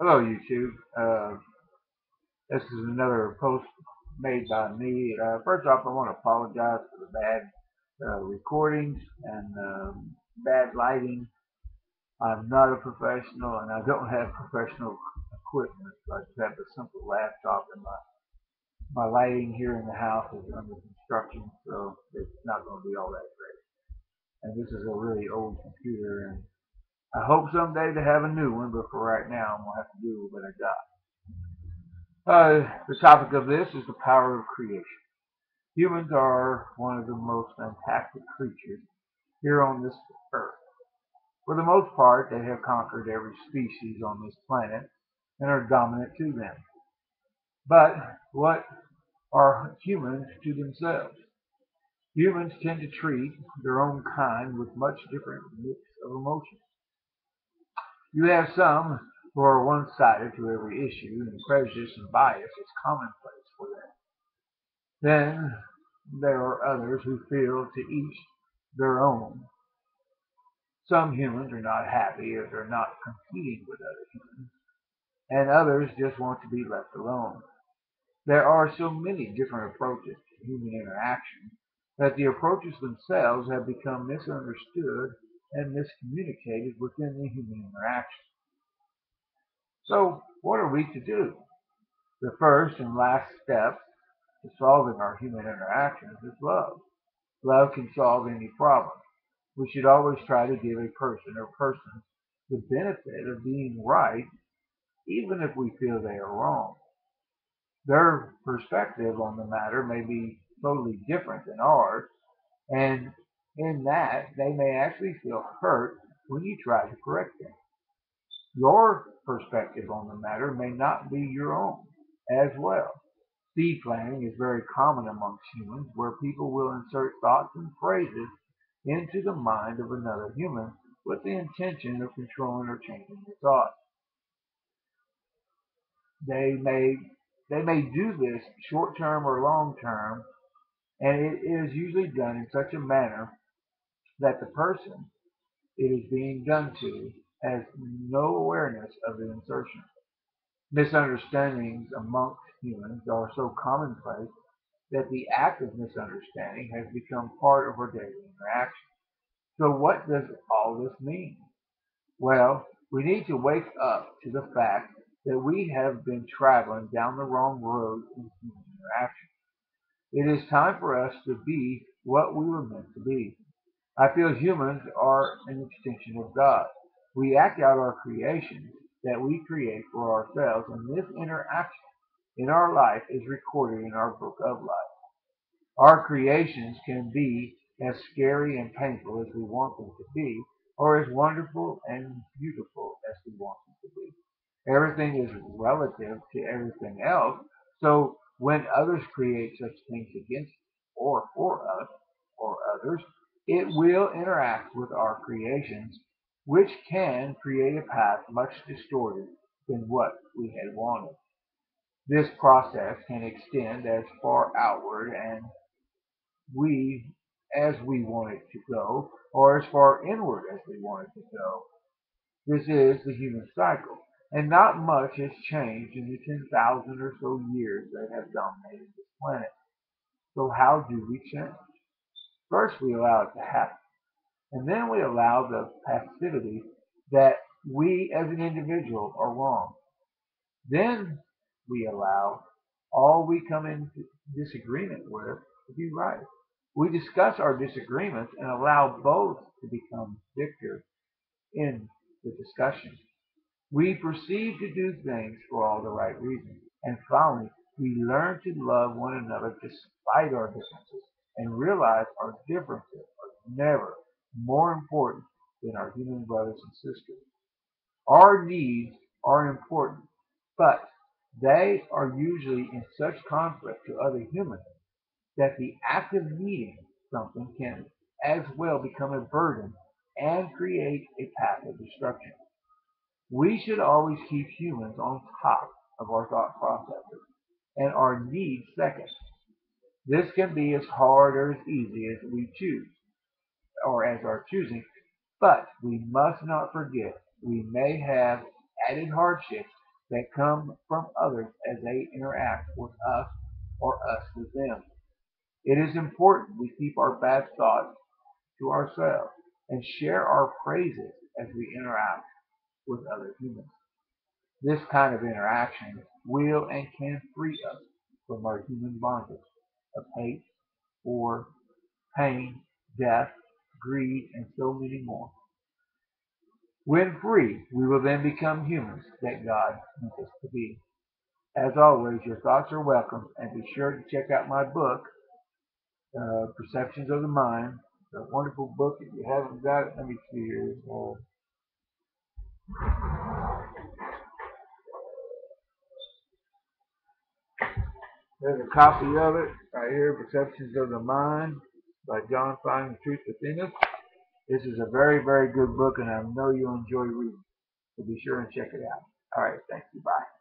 Hello, YouTube. This is another post made by me. First off, I want to apologize for the bad recordings and bad lighting. I'm not a professional, and I don't have professional equipment. So I just have a simple laptop, and my lighting here in the house is under construction, so it's not going to be all that great. And this is a really old computer, and I hope someday to have a new one, but for right now, I'm going to have to do what I got. The topic of this is the power of creation. Humans are one of the most fantastic creatures here on this earth. For the most part, they have conquered every species on this planet and are dominant to them. But what are humans to themselves? Humans tend to treat their own kind with much different mix of emotions. You have some who are one-sided to every issue, and prejudice and bias is commonplace for them. Then there are others who feel to each their own. Some humans are not happy if they're not competing with other humans, and others just want to be left alone. There are so many different approaches to human interaction that the approaches themselves have become misunderstood and miscommunicated within the human interaction. So, what are we to do? The first and last step to solving our human interactions is love. Love can solve any problem. We should always try to give a person or persons the benefit of being right, even if we feel they are wrong. Their perspective on the matter may be totally different than ours, and in that they may actually feel hurt when you try to correct them. Your perspective on the matter may not be your own as well. Seed planting is very common amongst humans, where people will insert thoughts and phrases into the mind of another human with the intention of controlling or changing the thought. They may they may do this short term or long term, and it is usually done in such a manner that the person it is being done to has no awareness of the insertion. Misunderstandings amongst humans are so commonplace that the act of misunderstanding has become part of our daily interaction. So what does all this mean? Well, we need to wake up to the fact that we have been traveling down the wrong road in human interaction. It is time for us to be what we were meant to be. I feel humans are an extension of God. We act out our creations that we create for ourselves, and this interaction in our life is recorded in our book of life. Our creations can be as scary and painful as we want them to be, or as wonderful and beautiful as we want them to be. Everything is relative to everything else, so when others create such things against or for us or others, it will interact with our creations, which can create a path much distorted than what we had wanted. This process can extend as far outward and we as we want it to go, or as far inward as we want it to go. This is the human cycle, and not much has changed in the 10,000 or so years that have dominated this planet. So how do we change? First, we allow it to happen, and then we allow the passivity that we as an individual are wrong. Then we allow all we come into disagreement with to be right. We discuss our disagreements and allow both to become victors in the discussion. We proceed to do things for all the right reasons. And finally, we learn to love one another despite our differences and realize our differences are never more important than our human brothers and sisters. Our needs are important, but they are usually in such conflict to other humans that the act of needing something can as well become a burden and create a path of destruction. We should always keep humans on top of our thought processes and our needs second. This can be as hard or as easy as we choose or as our choosing, but we must not forget we may have added hardships that come from others as they interact with us or us with them. It is important we keep our bad thoughts to ourselves and share our praises as we interact with other humans. This kind of interaction will and can free us from our human bondage of hate, war, pain, death, greed, and so many more. When free, we will then become humans that God meant us to be. As always, your thoughts are welcome, and be sure to check out my book, Perceptions of the Mind. It's a wonderful book. If you haven't got it, let me see here. There's a copy of it right here, Perceptions of the Mind by John Finding the Truth Within Us. This is a very, very good book, and I know you'll enjoy reading it. So be sure and check it out. All right, thank you. Bye.